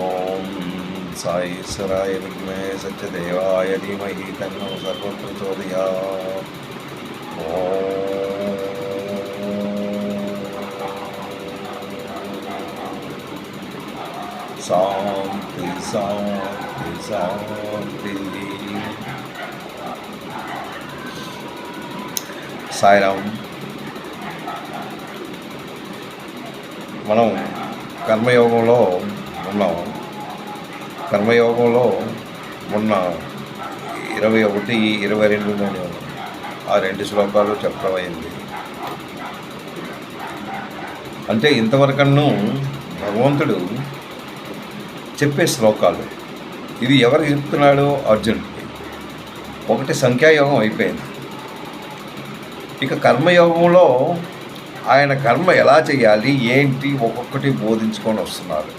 ఓం సాయి ఈశ్వరాయ విద్మహే సత్యదేవాయ ధీమహి తన్నో సర్వం ప్రచోదయాత్. శాంతి శాంతి శాంతి. సాయిరామ్. మనం కర్మయోగంలో ఉన్నాం. కర్మయోగంలో మొన్న 21, 22 ఆ 2 శ్లోకాలు చెప్పడమైంది. అంటే ఇంతవరకన్నా భగవంతుడు చెప్పే శ్లోకాలు. ఇది ఎవరు చెప్తున్నాడో అర్జునుడికి. ఒకటి సంఖ్యాయోగం అయిపోయింది. ఇక కర్మయోగంలో ఆయన కర్మ ఎలా చేయాలి ఏంటి ఒక్కొక్కటి బోధించుకొని వస్తున్నాడు.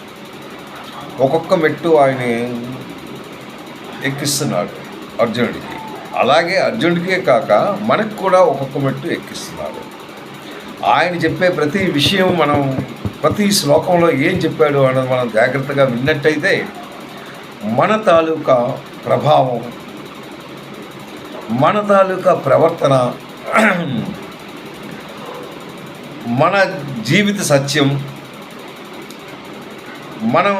ఒక్కొక్క మెట్టు ఆయన ఎక్కిస్తున్నాడు అర్జునుడికి. అలాగే అర్జునుడికే కాక మనకు కూడా ఒక్కొక్క మెట్టు ఎక్కిస్తున్నాడు. ఆయన చెప్పే ప్రతి విషయం మనం ప్రతి శ్లోకంలో ఏం చెప్పాడు అన్నది మనం జాగ్రత్తగా విన్నట్టయితే మన తాలూకా ప్రభావం, మన తాలూకా ప్రవర్తన, మన జీవిత సత్యం, మనం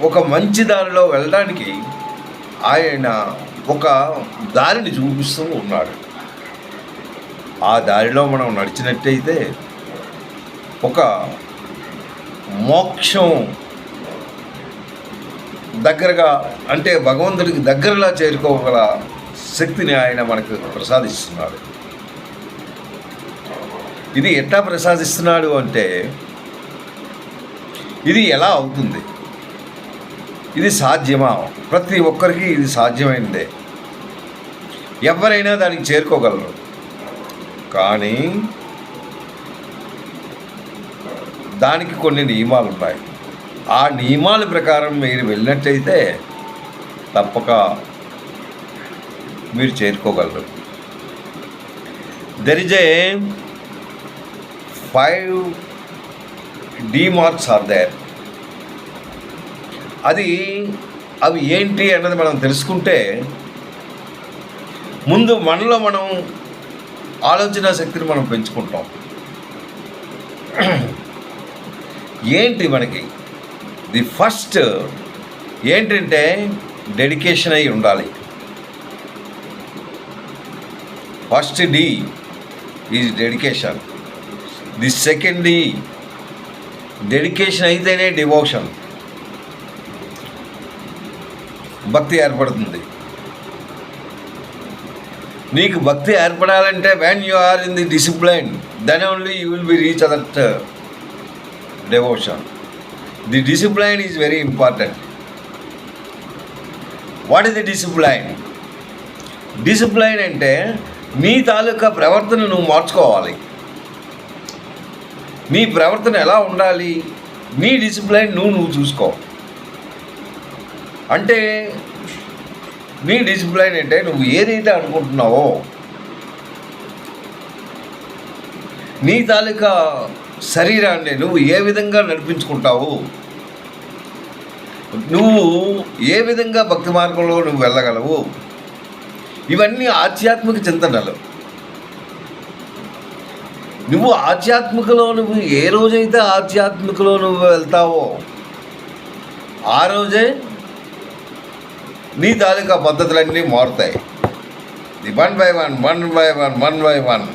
ఒక మంచి దారిలో వెళ్ళడానికి ఆయన ఒక దారిని చూపిస్తూ ఉన్నాడు. ఆ దారిలో మనం నడిచినట్టయితే ఒక మోక్షం దగ్గరగా, అంటే భగవంతుడికి దగ్గరలా చేరుకోగల శక్తిని ఆయన మనకు ప్రసాదిస్తున్నాడు. ఇది ఎట్లా ప్రసాదిస్తున్నాడు అంటే, ఇది ఎలా అవుతుంది, ఇది సాధ్యమా? ప్రతి ఒక్కరికి ఇది సాధ్యమైనదే. ఎవరైనా దానికి చేరుకోగలరు. కానీ దానికి కొన్ని నియమాలు ఉన్నాయి. ఆ నియమాల ప్రకారం మీరు వెళ్ళినట్టయితే తప్పక మీరు చేరుకోగలరు. There is a 5 D marks are there. అవి ఏంటి అన్నది మనం తెలుసుకుంటే ముందు మనలో మనం ఆలోచన శక్తిని మనం పెంచుకుంటాం. ఏంటి మనకి ది ఫస్ట్ ఏంటంటే డెడికేషన్ అయి ఉండాలి. First D is dedication. The second D, dedication అయితేనే డివోషన్, భక్తి ఏర్పడుతుంది. నీకు భక్తి ఏర్పడాలంటే when you are in the discipline, then only you will be reach that devotion. The discipline is very important. What is the discipline? Discipline అంటే నీ తాలూకా ప్రవర్తన నువ్వు మార్చుకోవాలి. నీ ప్రవర్తన ఎలా ఉండాలి, నీ డిసిప్లైన్ నువ్వు చూసుకో. అంటే నీ డిసిప్లైన్ అంటే నువ్వు ఏదైతే అనుకుంటున్నావో, నీ తాలూకా శరీరాన్ని నువ్వు ఏ విధంగా నడిపించుకుంటావు, నువ్వు ఏ విధంగా భక్తి మార్గంలో నువ్వు వెళ్ళగలవు, ఇవన్నీ ఆధ్యాత్మిక చింతనలు. నువ్వు నువ్వు ఏ రోజైతే ఆధ్యాత్మికలో నువ్వు వెళ్తావో ఆ రోజే నీ తాలూకా పద్ధతులన్నీ మారుతాయి. The one by one.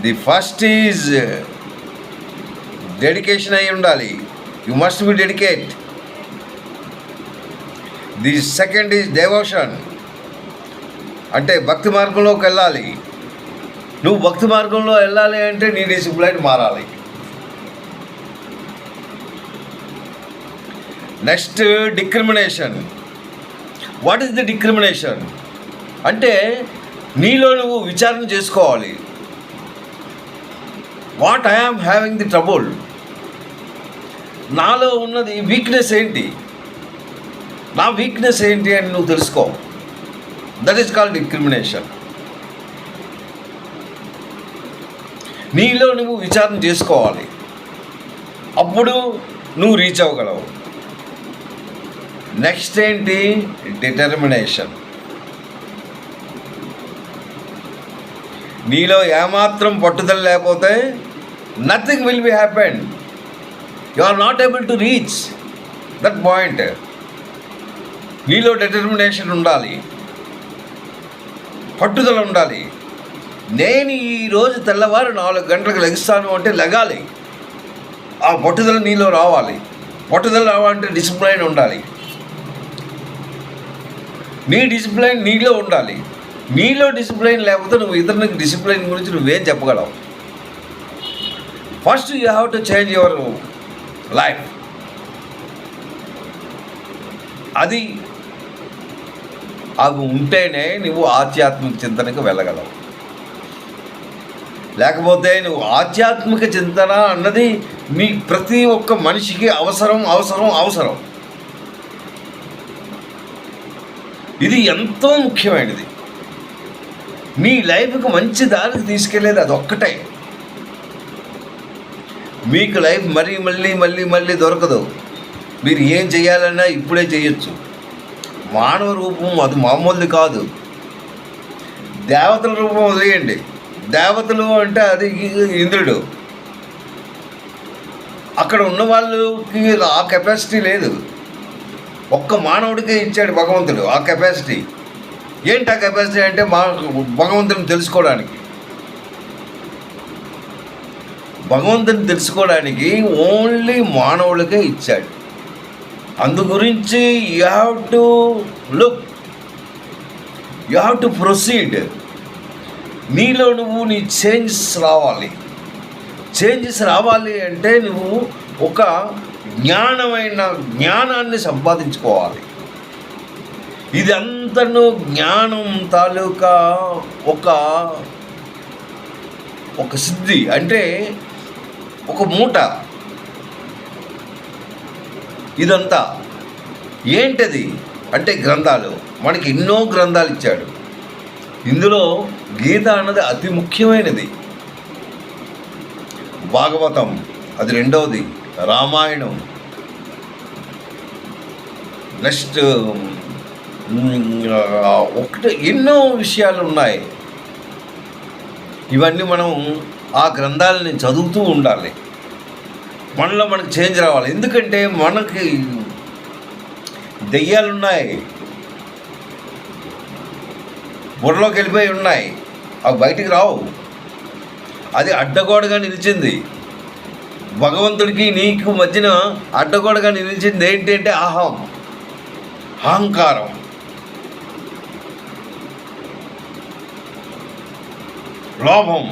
The first is dedication అయి ఉండాలి. You must be dedicate. The second is devotion, అంటే భక్తి మార్గంలోకి వెళ్ళాలి. నువ్వు భక్తి మార్గంలో వెళ్ళాలి అంటే నీ డిసిప్లైన్ మారాలి. నెక్స్ట్ డిక్రిమినేషన్. వాట్ ఈస్ ది డిక్రిమినేషన్ అంటే నీలో నువ్వు విచారణ చేసుకోవాలి. What I am having the trouble, నాలో ఉన్నది వీక్నెస్ ఏంటి, నా వీక్నెస్ ఏంటి అని నువ్వు తెలుసుకో. That is called discrimination. నీలో నువ్వు విచారణ చేసుకోవాలి. అప్పుడు నువ్వు రీచ్ అవ్వగలవు. నెక్స్ట్ ఏంటి? డిటర్మినేషన్. నీలో ఏమాత్రం పట్టుదల లేకపోతే nothing will be happen. You are not able to reach that point. నీలో డిటర్మినేషన్ ఉండాలి, పట్టుదల ఉండాలి. నేను ఈరోజు తెల్లవారు 4 గంటలకు లెగుస్తాను అంటే లెగాలి. ఆ పట్టుదల నీలో రావాలి. పట్టుదల రావాలంటే డిసిప్లైన్ ఉండాలి. నీ డిసిప్లైన్ నీలో ఉండాలి. నీలో డిసిప్లైన్ లేకపోతే నువ్వు ఇతరునికి డిసిప్లైన్ గురించి నువ్వేం చెప్పగలవు? First you have to change your life. అది అవి ఉంటేనే నువ్వు ఆధ్యాత్మిక చింతనకు వెళ్ళగలవు. లేకపోతే నువ్వు ఆధ్యాత్మిక చింతన అన్నది మీ ప్రతి ఒక్క మనిషికి అవసరం అవసరం అవసరం. ఇది ఎంతో ముఖ్యమైనది. మీ లైఫ్కి మంచి దారికి తీసుకెళ్ళేది అదొక్కటే. మీకు లైఫ్ మళ్ళీ మళ్ళీ మళ్ళీ మళ్ళీ దొరకదు. మీరు ఏం చేయాలన్నా ఇప్పుడే చేయొచ్చు. మానవ రూపం అది మామూలుది కాదు. దేవతల రూపం వదిలేయండి. దేవతలు అంటే అది ఇంద్రుడు. అక్కడ ఉన్న వాళ్ళకి ఆ కెపాసిటీ లేదు. ఒక్క మానవుడికే ఇచ్చాడు భగవంతుడు ఆ కెపాసిటీ. ఏంటి ఆ కెపాసిటీ అంటే భగవంతుని తెలుసుకోవడానికి. భగవంతుని తెలుసుకోవడానికి ఓన్లీ మానవులకే ఇచ్చాడు. అందు గురించి you have to look, you have to proceed. నీలో నువ్వు నీ చేంజెస్ రావాలి. చేంజెస్ రావాలి అంటే నువ్వు ఒక జ్ఞానాన్ని సంపాదించుకోవాలి. ఇది అంతను జ్ఞానం తాలూకా ఒక సిద్ధి, అంటే ఒక మూట. ఇదంతా ఏంటది అంటే గ్రంథాలు. మనకి ఎన్నో గ్రంథాలు ఇచ్చాడు. ఇందులో గీత అన్నది అతి ముఖ్యమైనది. భాగవతం అది రెండవది, రామాయణం, నెక్స్ట్ ఒకటి ఎన్నో విషయాలు ఉన్నాయి. ఇవన్నీ మనం ఆ గ్రంథాలని చదువుతూ ఉండాలి. మనలో మనకు చేంజ్ రావాలి. ఎందుకంటే మనకి దెయ్యాలు ఉన్నాయి, బుర్రలోకి వెళ్ళిపోయి ఉన్నాయి, అవి బయటికి రావు. అది అడ్డగోడగా నిలిచింది. భగవంతుడికి నీకు మధ్యన అడ్డగోడగా నిలిచింది ఏంటి అంటే అహంకారం. లోభం.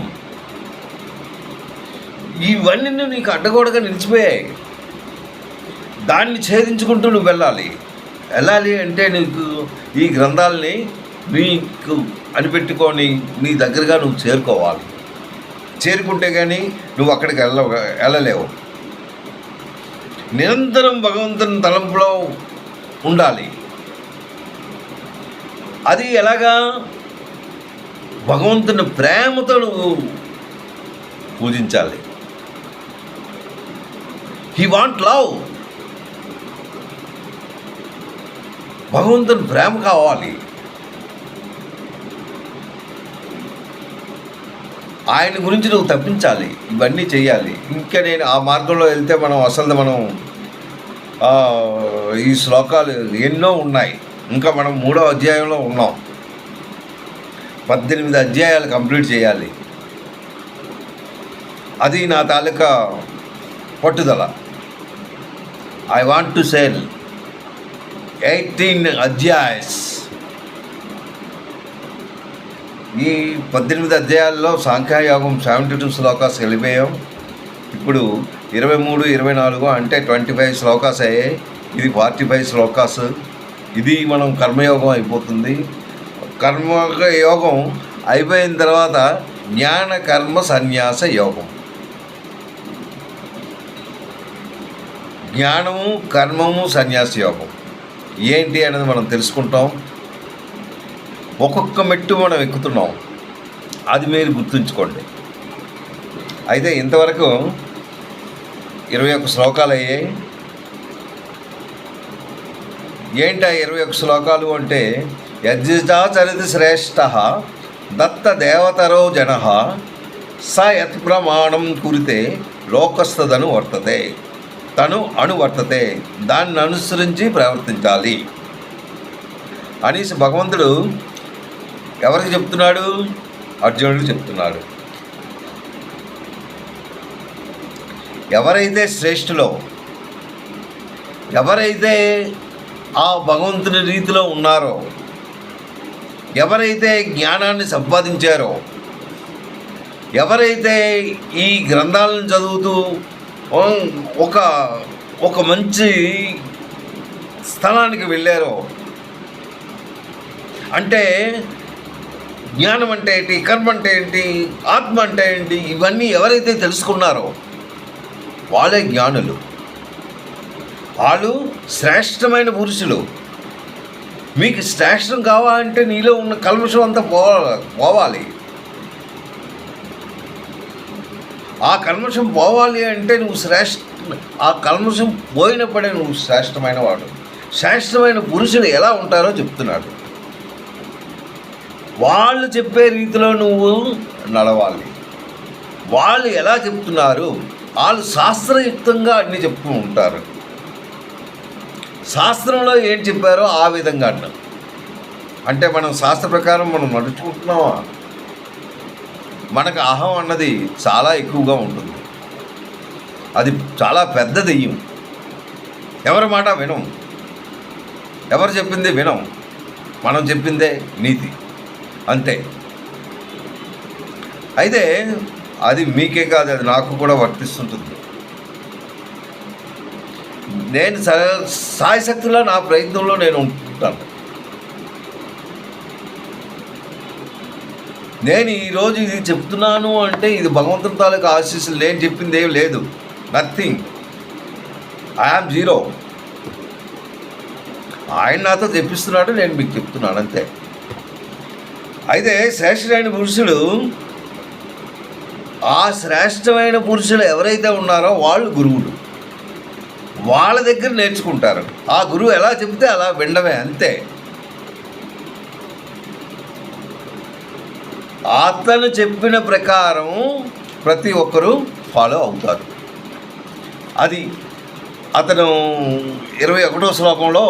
ఇవన్నీ నీకు అడ్డగోడగా నిలిచిపోయాయి. దాన్ని ఛేదించుకుంటూ నువ్వు వెళ్ళాలి అంటే నీకు ఈ గ్రంథాలని నీకు అనిపెట్టుకొని నీ దగ్గరగా నువ్వు చేరుకోవాలి. చేరుకుంటే కానీ నువ్వు అక్కడికి వెళ్ళలేవు. నిరంతరం భగవంతుని తలంపులో ఉండాలి. అది ఎలాగా? భగవంతుని ప్రేమతో నువ్వు పూజించాలి. He want love. భగవంతుని ప్రేమ కావాలి. ఆయన గురించి నువ్వు తప్పించాలి. ఇవన్నీ చేయాలి. ఇంకా నేను ఆ మార్గంలో వెళ్తే మనం ఈ శ్లోకాలు ఎన్నో ఉన్నాయి. ఇంకా మనం 3వ అధ్యాయంలో ఉన్నాం. 18 అధ్యాయాలు కంప్లీట్ చేయాలి. అది నా తాలూకా పట్టుదల. I want to sale 18 అధ్యాయస్. ఈ 18 అధ్యాయాల్లో సాంఖ్యయోగం 72 శ్లోకాస్ వెళ్ళిపోయాం. ఇప్పుడు 23, 24 అంటే 25 శ్లోకాస్ అయ్యాయి. ఇది 45 శ్లోకాస్. ఇది మనం కర్మయోగం అయిపోతుంది. కర్మయోగం అయిపోయిన తర్వాత జ్ఞాన కర్మ సన్యాస యోగం. జ్ఞానము, కర్మము, సన్యాస యోగం ఏంటి అనేది మనం తెలుసుకుంటాం. ఒక్కొక్క మెట్టు మనం ఎక్కుతున్నాం. అది మీరు గుర్తుంచుకోండి. అయితే ఇంతవరకు 21 శ్లోకాలు అయ్యాయి. ఏంటి ఆ 21 శ్లోకాలు అంటే, యజ్జాచరిత శ్రేష్ఠ దత్త దేవతరో జన స యత్ ప్రమాణం కురితే లోకస్థదను వర్తతే, తను అనువర్తతే, దాన్ని అనుసరించి ప్రవర్తించాలి అనేసి భగవంతుడు ఎవరికి చెప్తున్నాడు? అర్జునుడికి చెప్తున్నాడు. ఎవరైతే శ్రేష్ఠులో, ఎవరైతే ఆ భగవంతుని రీతిలో ఉన్నారో, ఎవరైతే జ్ఞానాన్ని సంపాదించారో, ఎవరైతే ఈ గ్రంథాలను చదువుతూ ఒక మంచి స్థలానికి వెళ్ళారో, అంటే జ్ఞానం అంటే ఏంటి, కర్మ అంటే ఏంటి, ఆత్మ అంటే ఏంటి, ఇవన్నీ ఎవరైతే తెలుసుకున్నారో వాళ్ళే జ్ఞానులు. వాళ్ళు శ్రేష్టమైన పురుషులు. మీకు శ్రేష్టం కావాలంటే నీలో ఉన్న కల్మషం అంతా పోవాలి. ఆ కల్మషం పోవాలి అంటే నువ్వు ఆ కల్మషం పోయినప్పుడే నువ్వు శ్రేష్టమైన వాడు. శ్రేష్టమైన పురుషులు ఎలా ఉంటారో చెప్తున్నాడు. వాళ్ళు చెప్పే రీతిలో నువ్వు నడవాలి. వాళ్ళు ఎలా చెప్తున్నారు? వాళ్ళు శాస్త్రయుక్తంగా అన్నీ చెప్తూ ఉంటారు. శాస్త్రంలో ఏం చెప్పారో ఆ విధంగా అన్నాం. అంటే మనం శాస్త్ర ప్రకారం మనం నడుచుకుంటున్నామా? మనకు అహం అన్నది చాలా ఎక్కువగా ఉంటుంది. అది చాలా పెద్ద దెయ్యం. ఎవరి మాట వినం, ఎవరు చెప్పింది వినం, మనం చెప్పిందే నీతి, అంతే. అయితే అది మీకే కాదు, అది నాకు కూడా వర్తిస్తుంటుంది. నేను సాయశక్తిలో నా ప్రయత్నంలో నేను ఉంటాను. నేను ఈరోజు ఇది చెప్తున్నాను అంటే ఇది భగవంతుని తాలూకు ఆశీస్సులు. నేను చెప్పింది ఏం లేదు, నథింగ్. I am zero. ఆయన నాతో తెప్పిస్తున్నాడు, నేను మీకు చెప్తున్నాను, అంతే. అయితే శ్రేష్ఠమైన పురుషులు, ఆ శ్రేష్టమైన పురుషులు ఎవరైతే ఉన్నారో వాళ్ళు గురువులు. వాళ్ళ దగ్గర నేర్చుకుంటారు. ఆ గురువు ఎలా చెప్తే అలా వినడమే, అంతే. అతను చెప్పిన ప్రకారం ప్రతి ఒక్కరూ ఫాలో అవుతారు. అది అతను 21వ శ్లోకంలో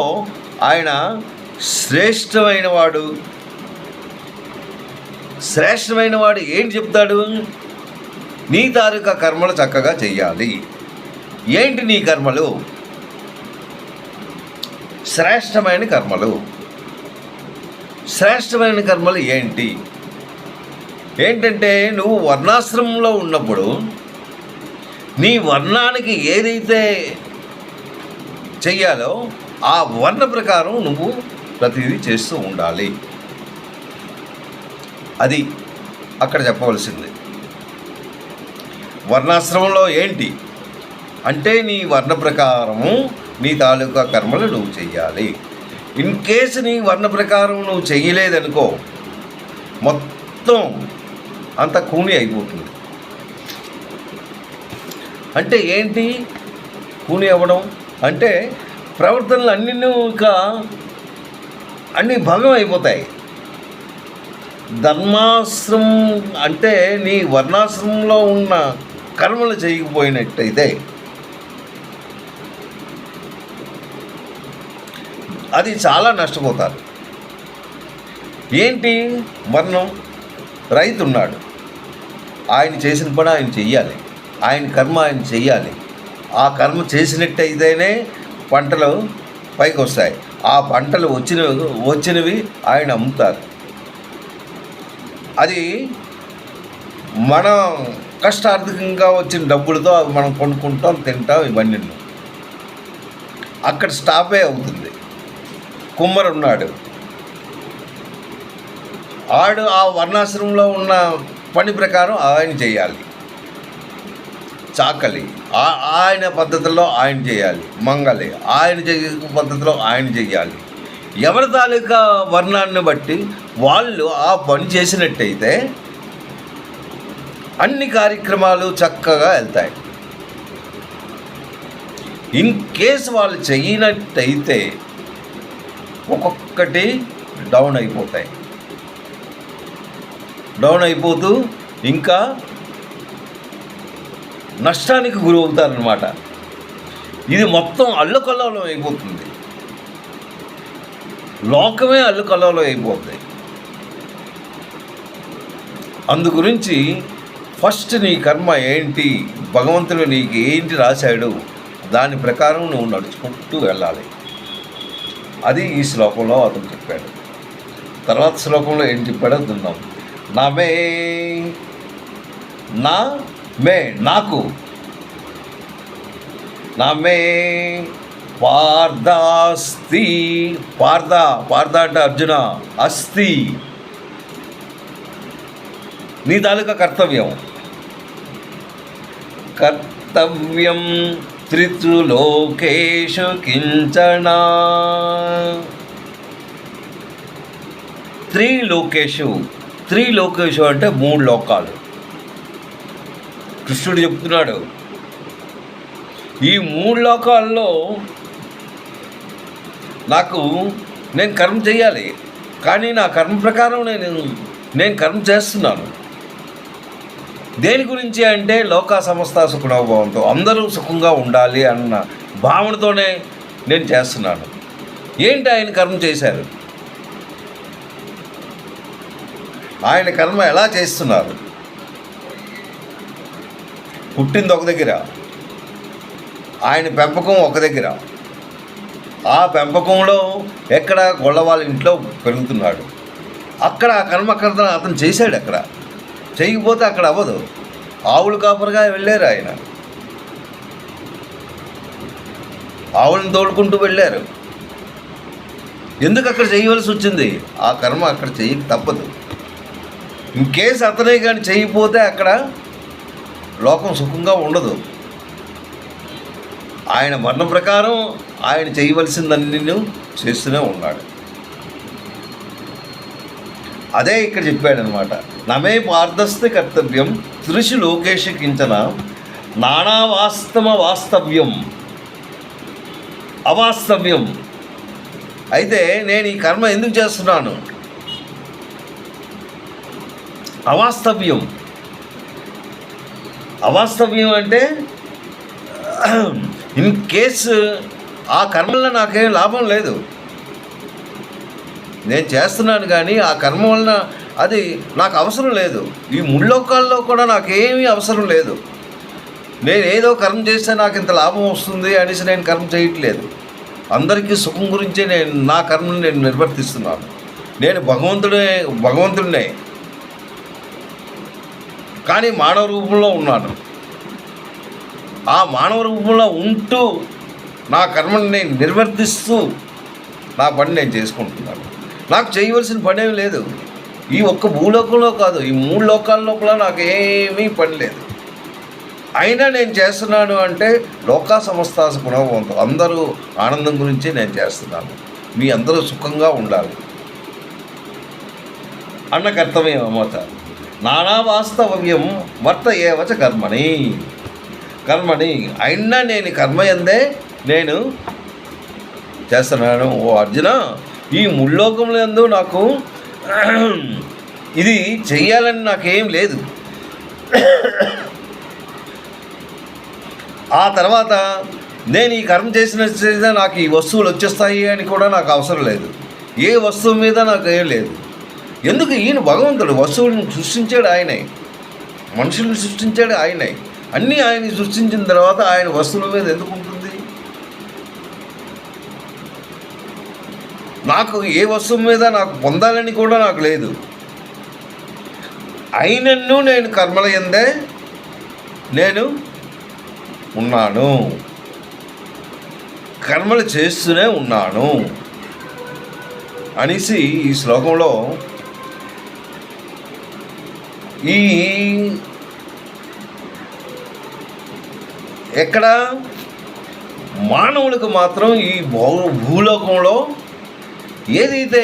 ఆయన శ్రేష్టమైన వాడు ఏం చెప్తాడు? నీ తాలూకా కర్మలు చక్కగా చెయ్యాలి. ఏంటి నీ కర్మలు? శ్రేష్టమైన కర్మలు. శ్రేష్టమైన కర్మలు ఏంటంటే నువ్వు వర్ణాశ్రమంలో ఉన్నప్పుడు నీ వర్ణానికి ఏదైతే చెయ్యాలో ఆ వర్ణ ప్రకారం నువ్వు ప్రతిదీ చేస్తూ ఉండాలి. అది అక్కడ చెప్పవలసింది. వర్ణాశ్రమంలో ఏంటి అంటే నీ వర్ణ ప్రకారము నీ తాలూకా కర్మలు నువ్వు చెయ్యాలి. ఇన్ కేసు నీ వర్ణ ప్రకారం నువ్వు చెయ్యలేదనుకో, మొత్తం అంత కూని అయిపోతుంది. అంటే ఏంటి కూని అవ్వడం అంటే? ప్రవర్తనలు అన్నీ భంగం అయిపోతాయి. ధర్మాశ్రమం అంటే నీ వర్ణాశ్రమంలో ఉన్న కర్మలు చేయకపోయినట్టయితే అది చాలా నష్టపోతారు. ఏంటి వర్ణం? రైతు ఉన్నాడు, ఆయన చేసిన పని ఆయన చెయ్యాలి, ఆయన కర్మ ఆయన చెయ్యాలి. ఆ కర్మ చేసినట్టయితేనే పంటలు పైకి వస్తాయి. ఆ పంటలు వచ్చినవి ఆయన అమ్ముతారు. అది మన కష్టార్థకంగా వచ్చిన డబ్బులతో అవి మనం కొనుక్కుంటాం, తింటాం. ఇవన్నీ అక్కడ స్టాపే అవుతుంది. కుమ్మరు ఉన్నాడు, ఆడు ఆ వర్ణాశ్రమంలో ఉన్న పని ప్రకారం ఆయన చేయాలి. చాకలి ఆయన పద్ధతిలో ఆయన చేయాలి. మంగలి ఆయన పద్ధతిలో ఆయన చేయాలి. ఎవరి తాలూకా వర్ణాన్ని బట్టి వాళ్ళు ఆ పని చేసినట్టయితే అన్ని కార్యక్రమాలు చక్కగా వెళ్తాయి. ఇన్ కేసు వాళ్ళు చేయనట్టయితే ఒక్కొక్కటి డౌన్ అయిపోతూ ఇంకా నష్టానికి గురవుతారనమాట. ఇది మొత్తం అల్లకల్లోలం అయిపోతుంది, లోకమే అల్లకల్లోలం అయిపోతుంది. అందు గురించి ఫస్ట్ నీ కర్మ ఏంటి, భగవంతుడు నీకు ఏంటి రాశాడు, దాని ప్రకారం నువ్వు నడుచుకుంటూ వెళ్ళాలి. అది ఈ శ్లోకంలో అతను చెప్పాడు. తర్వాత శ్లోకంలో ఏం చెప్పాడో చూద్దాం. నాకు నమే పార్థాస్తి. పార్థ అంటే అర్జున, అస్తి నీ తాలూకా కర్తవ్యం త్రిలోకేషు కించన. త్రిలోకేషు అంటే 3 లోకాలు. కృష్ణుడు చెప్తున్నాడు, ఈ 3 లోకాల్లో నేను కర్మ చేయాలి, కానీ నా కర్మ ప్రకారం నేను కర్మ చేస్తున్నాను. దేని గురించి అంటే లోకా సమస్త సుఖనోభవంతో, అందరూ సుఖంగా ఉండాలి అన్న భావనతోనే నేను చేస్తున్నాను. ఏంటి ఆయన కర్మ చేశారు? ఆయన కర్మ ఎలా చేస్తున్నారు? పుట్టింది ఒక దగ్గర, ఆయన పెంపకం ఒక దగ్గర. ఆ పెంపకంలో ఎక్కడ గొల్లవాళ్ళ ఇంట్లో పెరుగుతున్నాడు. అక్కడ ఆ కర్మ అతను చేశాడు. అక్కడ చేయకపోతే అక్కడ అవ్వదు. ఆవులు కాపరిగా వెళ్ళారు ఆయన, ఆవులను తోడుకుంటూ వెళ్ళారు. ఎందుకు అక్కడ చేయవలసి వచ్చింది? ఆ కర్మ అక్కడ తప్పదు. ఇన్ కేసు అతనే కానీ చేయకపోతే అక్కడ లోకం సుఖంగా ఉండదు. ఆయన వర్ణ ప్రకారం ఆయన చేయవలసిందన్నీ చేస్తూనే ఉన్నాడు. అదే ఇక్కడ చెప్పాడనమాట. నమే పార్థస్తి కర్తవ్యం త్రిషు లోకేషు కించన అవాస్తవ్యం. అయితే నేను ఈ కర్మ ఎందుకు చేస్తున్నాను? అవాస్తవ్యం అంటే ఇన్ కేసు ఆ కర్మల్లో నాకేం లాభం లేదు. నేను చేస్తున్నాను కానీ ఆ కర్మ వలన అది నాకు అవసరం లేదు. ఈ 3 లోకాల్లో కూడా నాకేమీ అవసరం లేదు. నేను ఏదో కర్మ చేస్తే నాకు ఇంత లాభం వస్తుంది అనేసి నేను కర్మ చేయట్లేదు. అందరికీ సుఖం గురించే నా కర్మను నేను నిర్వర్తిస్తున్నాను. నేను భగవంతుడినే కానీ మానవ రూపంలో ఉన్నాను. ఆ మానవ రూపంలో ఉంటూ నా కర్మను నేను నిర్వర్తిస్తూ నా పని నేను చేసుకుంటున్నాను. నాకు చేయవలసిన పని ఏమి లేదు. ఈ ఒక్క భూలోకంలో కాదు, ఈ 3 లోకాల లోపల నాకేమీ పని లేదు. అయినా నేను చేస్తున్నాను అంటే లోకా సమస్త సుఖనోభవంతో, అందరూ ఆనందం గురించి నేను చేస్తున్నాను. మీ అందరూ సుఖంగా ఉండాలి అన్న కర్తవ్యం అన్నమాట. నానా వాస్తవ్యం వర్త ఏవచ కర్మణి అయినా నేను కర్మయందే నేను చేస్తున్నాను. ఓ అర్జున, ఈ 3 లోకముల యందు నాకు ఇది చెయ్యాలని నాకేం లేదు. ఆ తర్వాత నేను ఈ కర్మ చేసిన నాకు ఈ వస్తువులు వచ్చేస్తాయి అని కూడా నాకు అవసరం లేదు. ఏ వస్తువు మీద నాకు ఏం లేదు. ఎందుకు? ఈయన భగవంతుడు వస్తువులను సృష్టించాడు ఆయనే, మనుషులను సృష్టించాడు ఆయనే. అన్నీ ఆయన సృష్టించిన తర్వాత ఆయన వస్తువుల మీద ఎందుకు ఉంటుంది? నాకు ఏ వస్తువు మీద నాకు పొందాలని కూడా నాకు లేదు. అయినను నేను కర్మల యందే నేను ఉన్నాను, కర్మలు చేస్తూనే ఉన్నాను అనేసి ఈ శ్లోకంలో ఈ ఎక్కడ మానవులకు మాత్రం ఈ భూలోకంలో ఏదైతే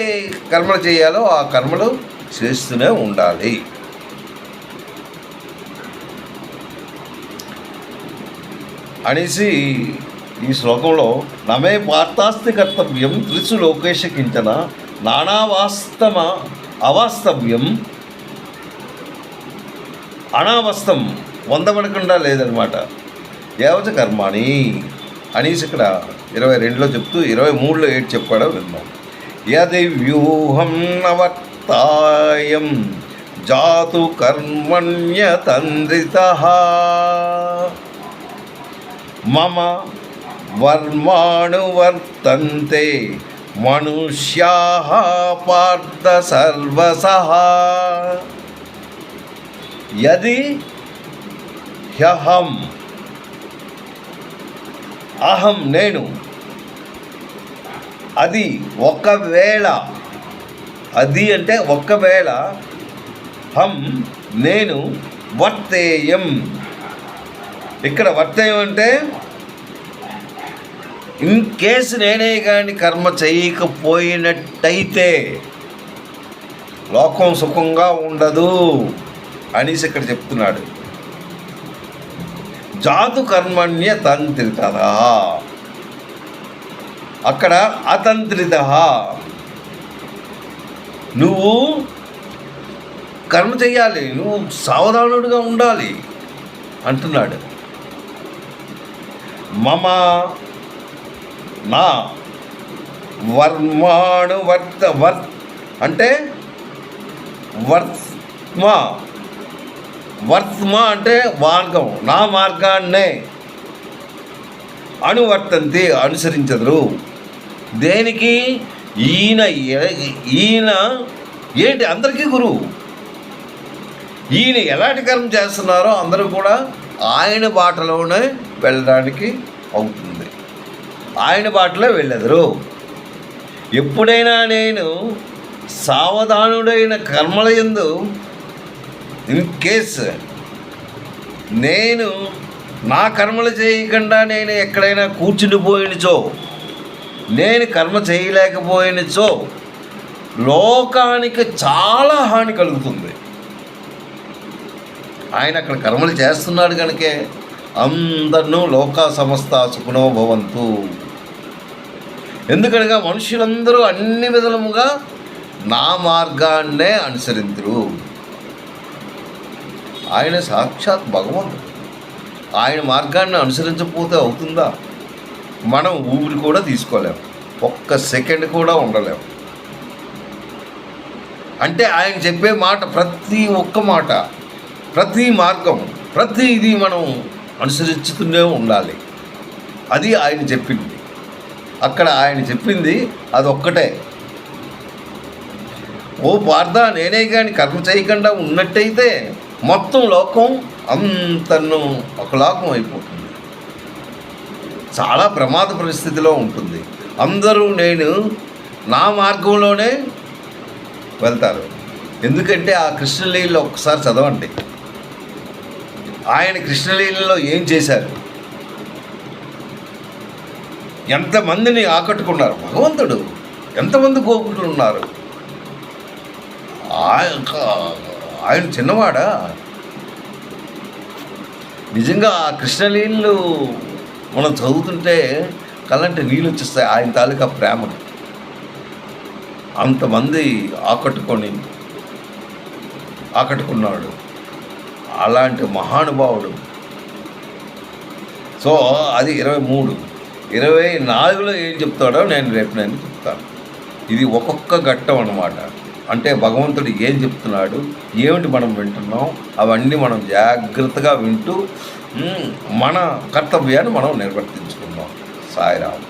కర్మలు చేయాలో ఆ కర్మలు చేస్తూనే ఉండాలి. అనేసి ఈ శ్లోకంలో నమే పార్థాస్తి కర్తవ్యం త్రిసు లోకేశ కించన నానావాస్తమ అవాస్తవ్యం అనావస్తం పొందబడకుండా లేదనమాట. ఏవచ కర్మాణి అనేసి ఇక్కడ 22లో చెప్తూ 23లో ఏడు చెప్పాడో విన్నాం. యది వ్యూహం నవర్తాయం జాతు కర్మణ్యతంద్రితః మమ వర్మాణువర్తంతే మనుష్యాః పార్థ సర్వసః యది హ్యహం అహం నేను, అది ఒకవేళ, అది అంటే ఒకవేళ, హం నేను, వర్తేయం ఇక్కడ వర్తేయం అంటే ఇన్ కేసు నేనే కానీ కర్మ చేయకపోయినట్టయితే లోకం సుఖంగా ఉండదు అనేసి ఇక్కడ చెప్తున్నాడు. జాతు కర్మణ్య తంత్రిత, అక్కడ అతంత్రిత, నువ్వు కర్మ చెయ్యాలి, నువ్వు సావధానుడిగా ఉండాలి అంటున్నాడు. మమ నా వర్మాణు అంటే వర్త్మ అంటే మార్గం, నా మార్గాన్నే అనువర్తంతి అనుసరించదురు. దేనికి? ఈయన ఏంటి అందరికీ గురువు. ఈయన ఎలాంటి కర్మ చేస్తున్నారో అందరూ కూడా ఆయన బాటలోనే వెళ్ళడానికి అవుతుంది. ఆయన బాటలో వెళ్ళెదరు. ఎప్పుడైనా నేను సావధానుడైన కర్మల యందు ఇన్ కేసు నేను నా కర్మలు చేయకుండా నేను ఎక్కడైనా కూర్చుండిపోయినచో, నేను కర్మ చేయలేకపోయినచో లోకానికి చాలా హాని కలుగుతుంది. ఆయన అక్కడ కర్మలు చేస్తున్నాడు కనుకే అందరినూ లోక సమస్త సుఖనో భవంతు. ఎందుకనగా మనుషులందరూ అన్ని విధముగా నా మార్గాన్నే అనుసరింతురు. ఆయన సాక్షాత్ భగవంతుడు. ఆయన మార్గాన్ని అనుసరించకపోతే అవుతుందా? మనం ఊపిరి కూడా తీసుకోలేం, ఒక్క సెకండ్ కూడా ఉండలేం. అంటే ఆయన చెప్పే మాట, ప్రతి ఒక్క మాట, ప్రతి మార్గం, ప్రతి ఇది మనం అనుసరిస్తూనే ఉండాలి. అది ఆయన చెప్పింది. అక్కడ ఆయన చెప్పింది అదొక్కటే. ఓ పార్థ, నేనే కానీ కర్మ చేయకుండా ఉన్నట్టయితే మొత్తం లోకం అంతను ఒక లోకం అయిపోతుంది, చాలా ప్రమాద పరిస్థితిలో ఉంటుంది. అందరూ నేను నా మార్గంలోనే వెళ్తారు. ఎందుకంటే ఆ కృష్ణలీలలో ఒకసారి చదవండి. ఆయన కృష్ణలీలలో ఏం చేశారు, ఎంతమందిని ఆకట్టుకున్నారు. భగవంతుడు ఎంతమంది గోపులు ఉన్నారు. ఆయన చిన్నవాడా? నిజంగా ఆ కృష్ణలీలలు మనం చదువుతుంటే కళ్ళంటే నీళ్ళు వచ్చేస్తాయి. ఆయన తాలూకా ప్రేమను అంతమంది ఆకట్టుకున్నాడు. అలాంటి మహానుభావుడు. సో అది 23. 24లో ఏం చెప్తాడో నేను చెప్తాను. ఇది ఒక్కొక్క ఘట్టం అన్నమాట. అంటే భగవంతుడు ఏం చెప్తున్నాడు, ఏమిటి మనం వింటున్నాం, అవన్నీ మనం జాగ్రత్తగా వింటూ మన కర్తవ్యాన్ని మనం నిర్వర్తించుకుందాం. సాయిరామ్.